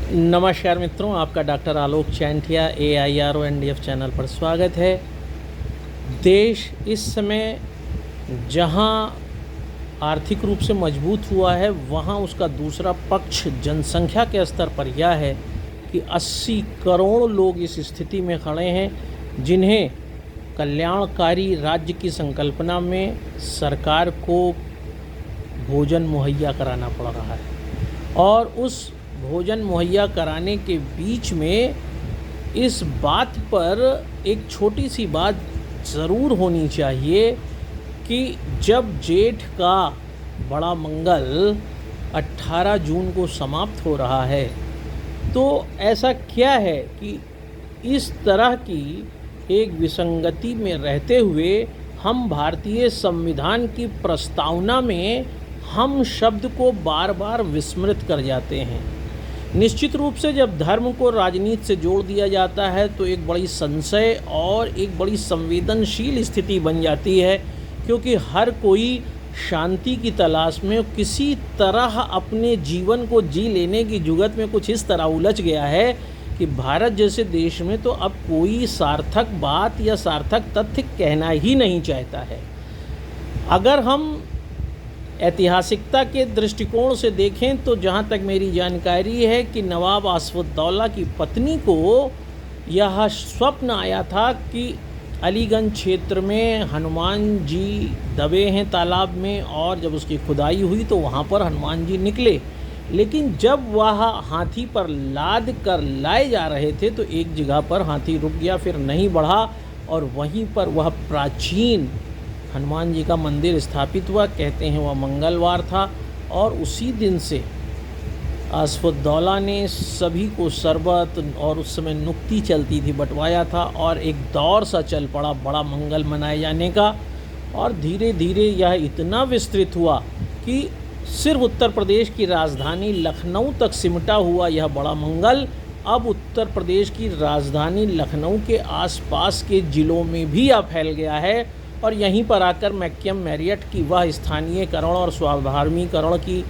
नमस्कार मित्रों, आपका डॉक्टर आलोक चैंटिया AIRONDF चैनल पर स्वागत है। देश इस समय जहां आर्थिक रूप से मजबूत हुआ है, वहां उसका दूसरा पक्ष जनसंख्या के स्तर पर यह है कि 80 करोड़ लोग इस स्थिति में खड़े हैं जिन्हें कल्याणकारी राज्य की संकल्पना में सरकार को भोजन मुहैया कराना पड़ रहा है। और उस भोजन मुहैया कराने के बीच में इस बात पर एक छोटी सी बात ज़रूर होनी चाहिए कि जब जेठ का बड़ा मंगल 18 जून को समाप्त हो रहा है, तो ऐसा क्या है कि इस तरह की एक विसंगति में रहते हुए हम भारतीय संविधान की प्रस्तावना में हम शब्द को बार बार विस्मृत कर जाते हैं। निश्चित रूप से जब धर्म को राजनीति से जोड़ दिया जाता है तो एक बड़ी संशय और एक बड़ी संवेदनशील स्थिति बन जाती है, क्योंकि हर कोई शांति की तलाश में किसी तरह अपने जीवन को जी लेने की जुगत में कुछ इस तरह उलझ गया है कि भारत जैसे देश में तो अब कोई सार्थक बात या सार्थक तथ्य कहना ही नहीं चाहता है। अगर हम ऐतिहासिकता के दृष्टिकोण से देखें तो जहाँ तक मेरी जानकारी है कि नवाब आसिफउद्दौला की पत्नी को यह स्वप्न आया था कि अलीगंज क्षेत्र में हनुमान जी दबे हैं तालाब में, और जब उसकी खुदाई हुई तो वहाँ पर हनुमान जी निकले। लेकिन जब वह हाथी पर लाद कर लाए जा रहे थे तो एक जगह पर हाथी रुक गया, फिर नहीं बढ़ा, और वहीं पर वह प्राचीन हनुमान जी का मंदिर स्थापित हुआ। कहते हैं वह मंगलवार था, और उसी दिन से आसिफउद्दौला ने सभी को शरबत, और उस समय नुक्ती चलती थी, बंटवाया था, और एक दौर सा चल पड़ा बड़ा मंगल मनाए जाने का। और धीरे धीरे यह इतना विस्तृत हुआ कि सिर्फ उत्तर प्रदेश की राजधानी लखनऊ तक सिमटा हुआ यह बड़ा मंगल अब उत्तर प्रदेश की राजधानी लखनऊ के आसपास के ज़िलों में भी अब फैल गया है। और यहीं पर आकर मैक्यम मैरियट की वह स्थानीयकरण और स्वावधार्मीकरण की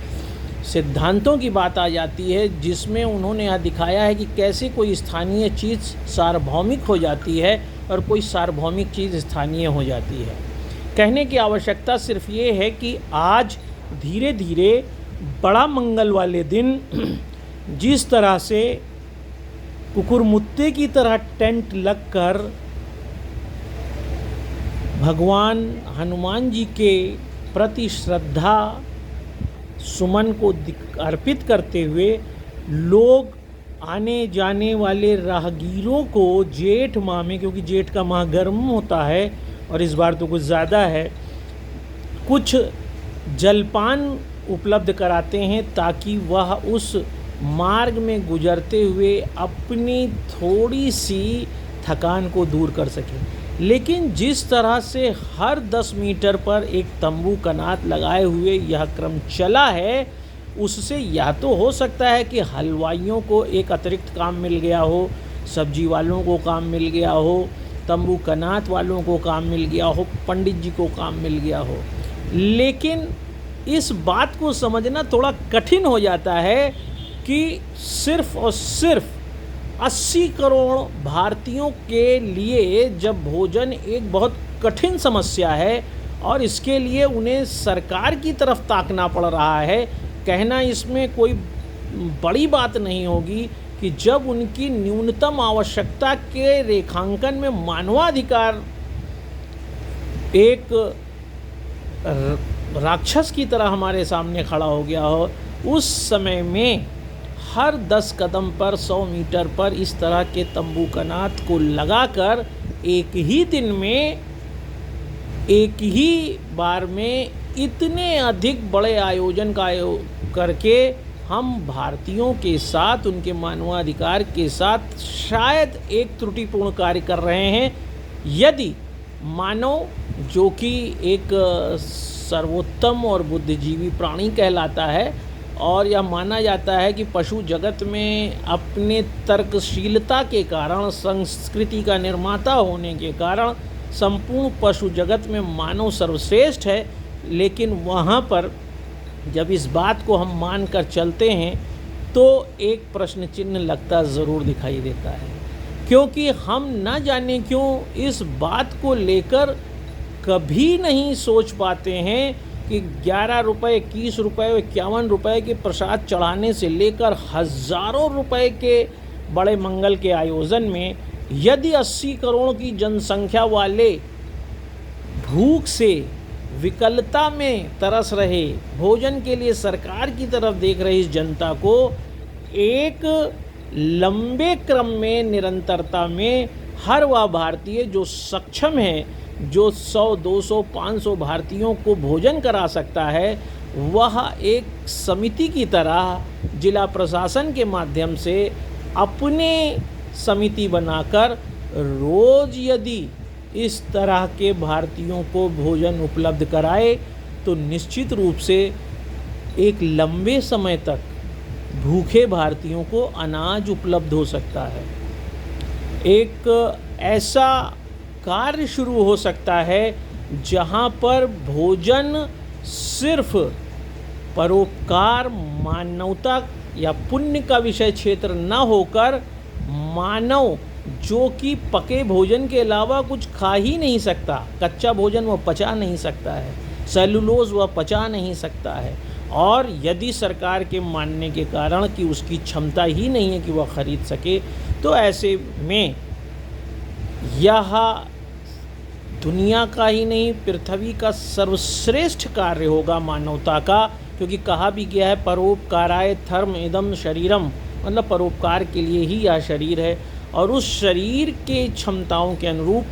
सिद्धांतों की बात आ जाती है, जिसमें उन्होंने यह दिखाया है कि कैसे कोई स्थानीय चीज़ सार्वभौमिक हो जाती है और कोई सार्वभौमिक चीज़ स्थानीय हो जाती है। कहने की आवश्यकता सिर्फ ये है कि आज धीरे धीरे बड़ा मंगल वाले दिन जिस तरह से कुकुरमुत्ते की तरह टेंट लगकर भगवान हनुमान जी के प्रति श्रद्धा सुमन को अर्पित करते हुए लोग आने जाने वाले राहगीरों को जेठ माह में, क्योंकि जेठ का माह गर्म होता है और इस बार तो कुछ ज़्यादा है, कुछ जलपान उपलब्ध कराते हैं ताकि वह उस मार्ग में गुजरते हुए अपनी थोड़ी सी थकान को दूर कर सकें। लेकिन जिस तरह से हर 10 मीटर पर एक तंबू कनात लगाए हुए यह क्रम चला है, उससे या तो हो सकता है कि हलवाइयों को एक अतिरिक्त काम मिल गया हो, सब्जी वालों को काम मिल गया हो, तंबू कनात वालों को काम मिल गया हो, पंडित जी को काम मिल गया हो। लेकिन इस बात को समझना थोड़ा कठिन हो जाता है कि सिर्फ और सिर्फ 80 करोड़ भारतीयों के लिए जब भोजन एक बहुत कठिन समस्या है और इसके लिए उन्हें सरकार की तरफ ताकना पड़ रहा है, कहना इसमें कोई बड़ी बात नहीं होगी कि जब उनकी न्यूनतम आवश्यकता के रेखांकन में मानवाधिकार एक राक्षस की तरह हमारे सामने खड़ा हो गया हो, उस समय में हर 10 कदम पर 100 मीटर पर इस तरह के तंबू कनात को लगाकर एक ही दिन में, एक ही बार में इतने अधिक बड़े आयोजन का करके हम भारतीयों के साथ, उनके मानवाधिकार के साथ शायद एक त्रुटिपूर्ण कार्य कर रहे हैं। यदि मानव, जो कि एक सर्वोत्तम और बुद्धिजीवी प्राणी कहलाता है, और यह माना जाता है कि पशु जगत में अपने तर्कशीलता के कारण, संस्कृति का निर्माता होने के कारण संपूर्ण पशु जगत में मानव सर्वश्रेष्ठ है। लेकिन वहाँ पर जब इस बात को हम मान कर चलते हैं तो एक प्रश्न चिन्ह लगता ज़रूर दिखाई देता है, क्योंकि हम न जाने क्यों इस बात को लेकर कभी नहीं सोच पाते हैं कि 11 रुपये, 21 रुपये, 51 रुपये के प्रसाद चढ़ाने से लेकर हज़ारों रुपए के बड़े मंगल के आयोजन में यदि 80 करोड़ की जनसंख्या वाले भूख से, विकलता में तरस रहे, भोजन के लिए सरकार की तरफ देख रही इस जनता को एक लंबे क्रम में, निरंतरता में हर वह भारतीय जो सक्षम है, जो 100, 200, 500 भारतीयों को भोजन करा सकता है, वह एक समिति की तरह जिला प्रशासन के माध्यम से अपने समिति बनाकर रोज़ यदि इस तरह के भारतीयों को भोजन उपलब्ध कराए तो निश्चित रूप से एक लंबे समय तक भूखे भारतीयों को अनाज उपलब्ध हो सकता है। एक ऐसा कार्य शुरू हो सकता है जहां पर भोजन सिर्फ परोपकार, मानवता या पुण्य का विषय क्षेत्र न होकर मानव जो कि पके भोजन के अलावा कुछ खा ही नहीं सकता, कच्चा भोजन वह पचा नहीं सकता है, सेलुलोज वह पचा नहीं सकता है, और यदि सरकार के मानने के कारण कि उसकी क्षमता ही नहीं है कि वह खरीद सके, तो ऐसे में यह दुनिया का ही नहीं, पृथ्वी का सर्वश्रेष्ठ कार्य होगा मानवता का, क्योंकि कहा भी गया है परोपकाराय धर्म इदम शरीरम, मतलब परोपकार के लिए ही यह शरीर है। और उस शरीर के क्षमताओं के अनुरूप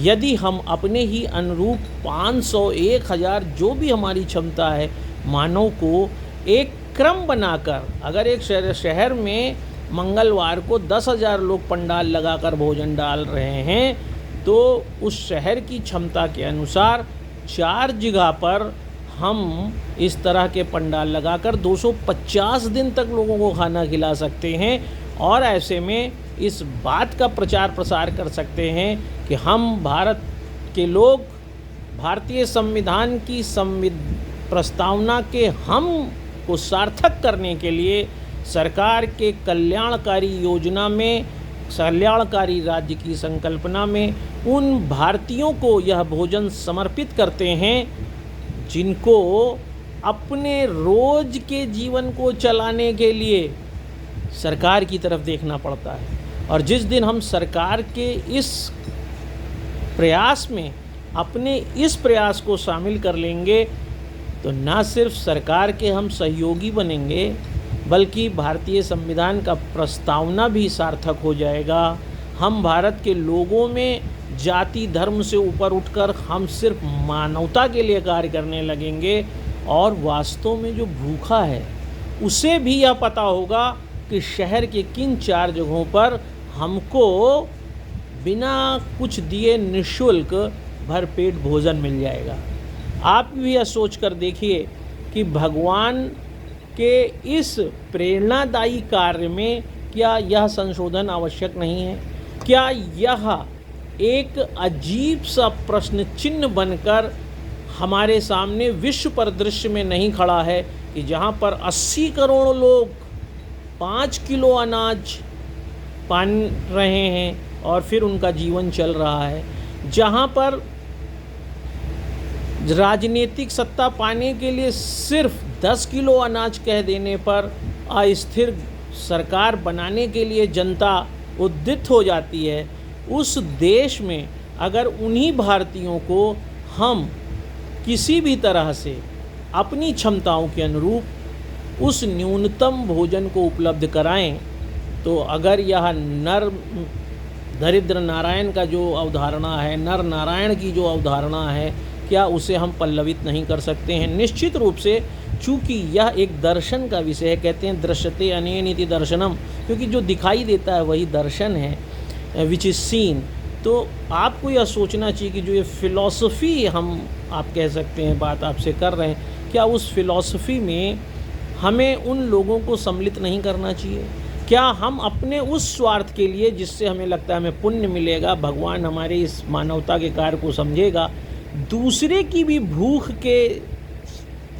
यदि हम अपने ही अनुरूप 500, 1000 जो भी हमारी क्षमता है, मानव को एक क्रम बनाकर, अगर एक शहर में मंगलवार को 10,000 लोग पंडाल लगाकर भोजन डाल रहे हैं, तो उस शहर की क्षमता के अनुसार 4 जगह पर हम इस तरह के पंडाल लगाकर 250 दिन तक लोगों को खाना खिला सकते हैं। और ऐसे में इस बात का प्रचार प्रसार कर सकते हैं कि हम भारत के लोग भारतीय संविधान की प्रस्तावना के हम को सार्थक करने के लिए सरकार के कल्याणकारी योजना में, कल्याणकारी राज्य की संकल्पना में उन भारतीयों को यह भोजन समर्पित करते हैं जिनको अपने रोज के जीवन को चलाने के लिए सरकार की तरफ देखना पड़ता है। और जिस दिन हम सरकार के इस प्रयास में अपने इस प्रयास को शामिल कर लेंगे तो न सिर्फ सरकार के हम सहयोगी बनेंगे, बल्कि भारतीय संविधान का प्रस्तावना भी सार्थक हो जाएगा। हम भारत के लोगों में जाति धर्म से ऊपर उठकर हम सिर्फ मानवता के लिए कार्य करने लगेंगे, और वास्तव में जो भूखा है उसे भी यह पता होगा कि शहर के किन 4 जगहों पर हमको बिना कुछ दिए निःशुल्क भरपेट भोजन मिल जाएगा। आप भी यह सोच कर देखिए कि भगवान के इस प्रेरणादायी कार्य में क्या यह संशोधन आवश्यक नहीं है? क्या यह एक अजीब सा प्रश्न चिन्ह बनकर हमारे सामने विश्व परिदृश्य में नहीं खड़ा है कि जहाँ पर 80 करोड़ लोग 5 किलो अनाज पान रहे हैं और फिर उनका जीवन चल रहा है, जहाँ पर राजनीतिक सत्ता पाने के लिए सिर्फ 10 किलो अनाज कह देने पर अस्थिर सरकार बनाने के लिए जनता उद्यत हो जाती है। उस देश में अगर उन्हीं भारतीयों को हम किसी भी तरह से अपनी क्षमताओं के अनुरूप उस न्यूनतम भोजन को उपलब्ध कराएं, तो अगर यह नर दरिद्र नारायण का जो अवधारणा है, नर नारायण की जो अवधारणा है, क्या उसे हम पल्लवित नहीं कर सकते हैं? निश्चित रूप से, चूँकि यह एक दर्शन का विषय है, कहते हैं दृश्यते अनेन इति दर्शनम, क्योंकि जो दिखाई देता है वही दर्शन है, विच इज़ सीन। तो आपको यह सोचना चाहिए कि जो ये फ़िलॉसफ़ी हम आप कह सकते हैं बात आपसे कर रहे हैं, क्या उस फ़िलॉसफ़ी में हमें उन लोगों को सम्मिलित नहीं करना चाहिए? क्या हम अपने उस स्वार्थ के लिए जिससे हमें लगता है हमें पुण्य मिलेगा, भगवान हमारे इस मानवता के कार्य को समझेगा, दूसरे की भी भूख के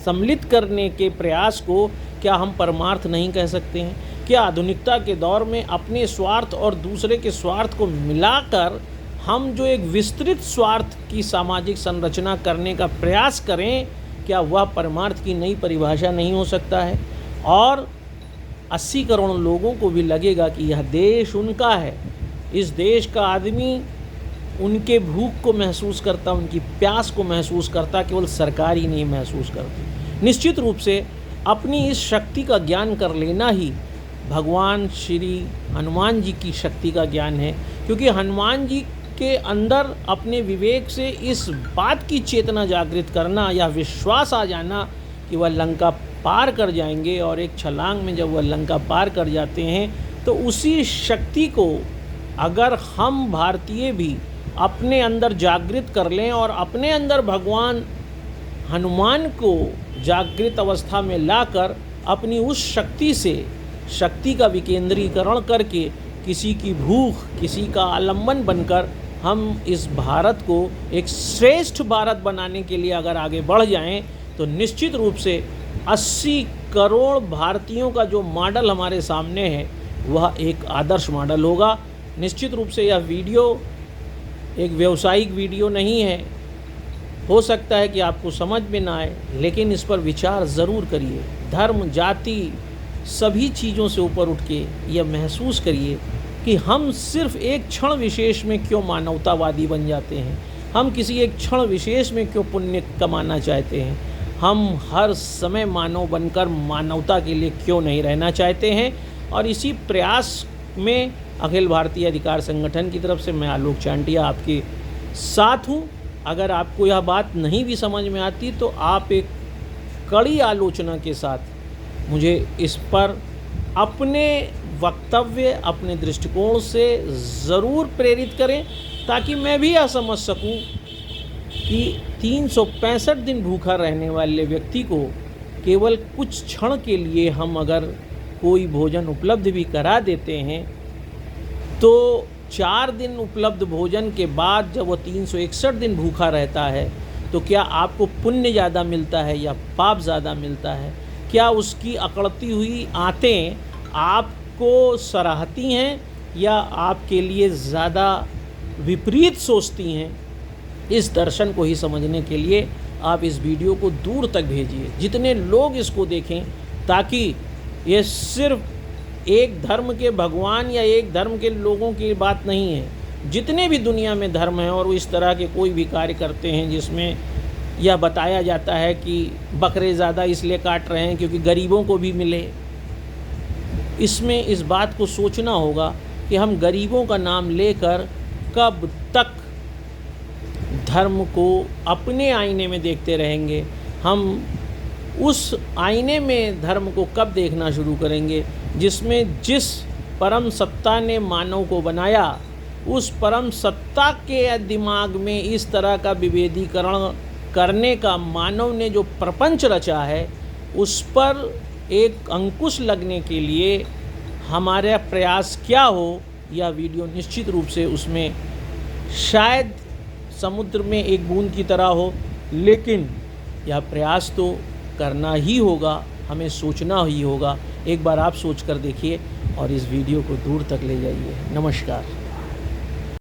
सम्मिलित करने के प्रयास को क्या हम परमार्थ नहीं कह सकते हैं? क्या आधुनिकता के दौर में अपने स्वार्थ और दूसरे के स्वार्थ को मिलाकर हम जो एक विस्तृत स्वार्थ की सामाजिक संरचना करने का प्रयास करें, क्या वह परमार्थ की नई परिभाषा नहीं हो सकता है? और 80 करोड़ लोगों को भी लगेगा कि यह देश उनका है, इस देश का आदमी उनके भूख को महसूस करता, उनकी प्यास को महसूस करता, केवल सरकार ही नहीं महसूस करती। निश्चित रूप से अपनी इस शक्ति का ज्ञान कर लेना ही भगवान श्री हनुमान जी की शक्ति का ज्ञान है, क्योंकि हनुमान जी के अंदर अपने विवेक से इस बात की चेतना जागृत करना या विश्वास आ जाना कि वह लंका पार कर जाएंगे, और एक छलांग में जब वह लंका पार कर जाते हैं तो उसी शक्ति को अगर हम भारतीय भी अपने अंदर जागृत कर लें और अपने अंदर भगवान हनुमान को जागृत अवस्था में लाकर अपनी उस शक्ति से शक्ति का विकेंद्रीकरण करके किसी की भूख, किसी का आलंबन बनकर हम इस भारत को एक श्रेष्ठ भारत बनाने के लिए अगर आगे बढ़ जाएं, तो निश्चित रूप से 80 करोड़ भारतीयों का जो मॉडल हमारे सामने है वह एक आदर्श मॉडल होगा। निश्चित रूप से यह वीडियो एक व्यावसायिक वीडियो नहीं है, हो सकता है कि आपको समझ में ना आए, लेकिन इस पर विचार ज़रूर करिए। धर्म, जाति, सभी चीज़ों से ऊपर उठ के यह महसूस करिए कि हम सिर्फ एक क्षण विशेष में क्यों मानवतावादी बन जाते हैं, हम किसी एक क्षण विशेष में क्यों पुण्य कमाना चाहते हैं, हम हर समय मानव बनकर मानवता के लिए क्यों नहीं रहना चाहते हैं। और इसी प्रयास में अखिल भारतीय अधिकार संगठन की तरफ से मैं आलोक चांटिया आपके साथ हूँ। अगर आपको यह बात नहीं भी समझ में आती तो आप एक कड़ी आलोचना के साथ मुझे इस पर अपने वक्तव्य, अपने दृष्टिकोण से ज़रूर प्रेरित करें, ताकि मैं भी यह समझ सकूं कि 365 दिन भूखा रहने वाले व्यक्ति को केवल कुछ क्षण के लिए हम अगर कोई भोजन उपलब्ध भी करा देते हैं, तो 4 दिन उपलब्ध भोजन के बाद जब वो 361 दिन भूखा रहता है, तो क्या आपको पुण्य ज़्यादा मिलता है या पाप ज़्यादा मिलता है? क्या उसकी अकड़ती हुई आंतें आपको सराहती हैं या आपके लिए ज़्यादा विपरीत सोचती हैं? इस दर्शन को ही समझने के लिए आप इस वीडियो को दूर तक भेजिए, जितने लोग इसको देखें, ताकि ये सिर्फ एक धर्म के भगवान या एक धर्म के लोगों की बात नहीं है। जितने भी दुनिया में धर्म हैं और वो इस तरह के कोई भी कार्य करते हैं जिसमें यह बताया जाता है कि बकरे ज़्यादा इसलिए काट रहे हैं क्योंकि गरीबों को भी मिले, इसमें इस बात को सोचना होगा कि हम गरीबों का नाम लेकर कब तक धर्म को अपने आईने में देखते रहेंगे। हम उस आईने में धर्म को कब देखना शुरू करेंगे जिसमें जिस परम सत्ता ने मानव को बनाया, उस परम सत्ता के दिमाग में इस तरह का विभेदीकरण करने का मानव ने जो प्रपंच रचा है, उस पर एक अंकुश लगने के लिए हमारा प्रयास क्या हो, यह वीडियो निश्चित रूप से उसमें शायद समुद्र में एक बूंद की तरह हो, लेकिन यह प्रयास तो करना ही होगा, हमें सोचना ही होगा। एक बार आप सोच कर देखिए और इस वीडियो को दूर तक ले जाइए। नमस्कार।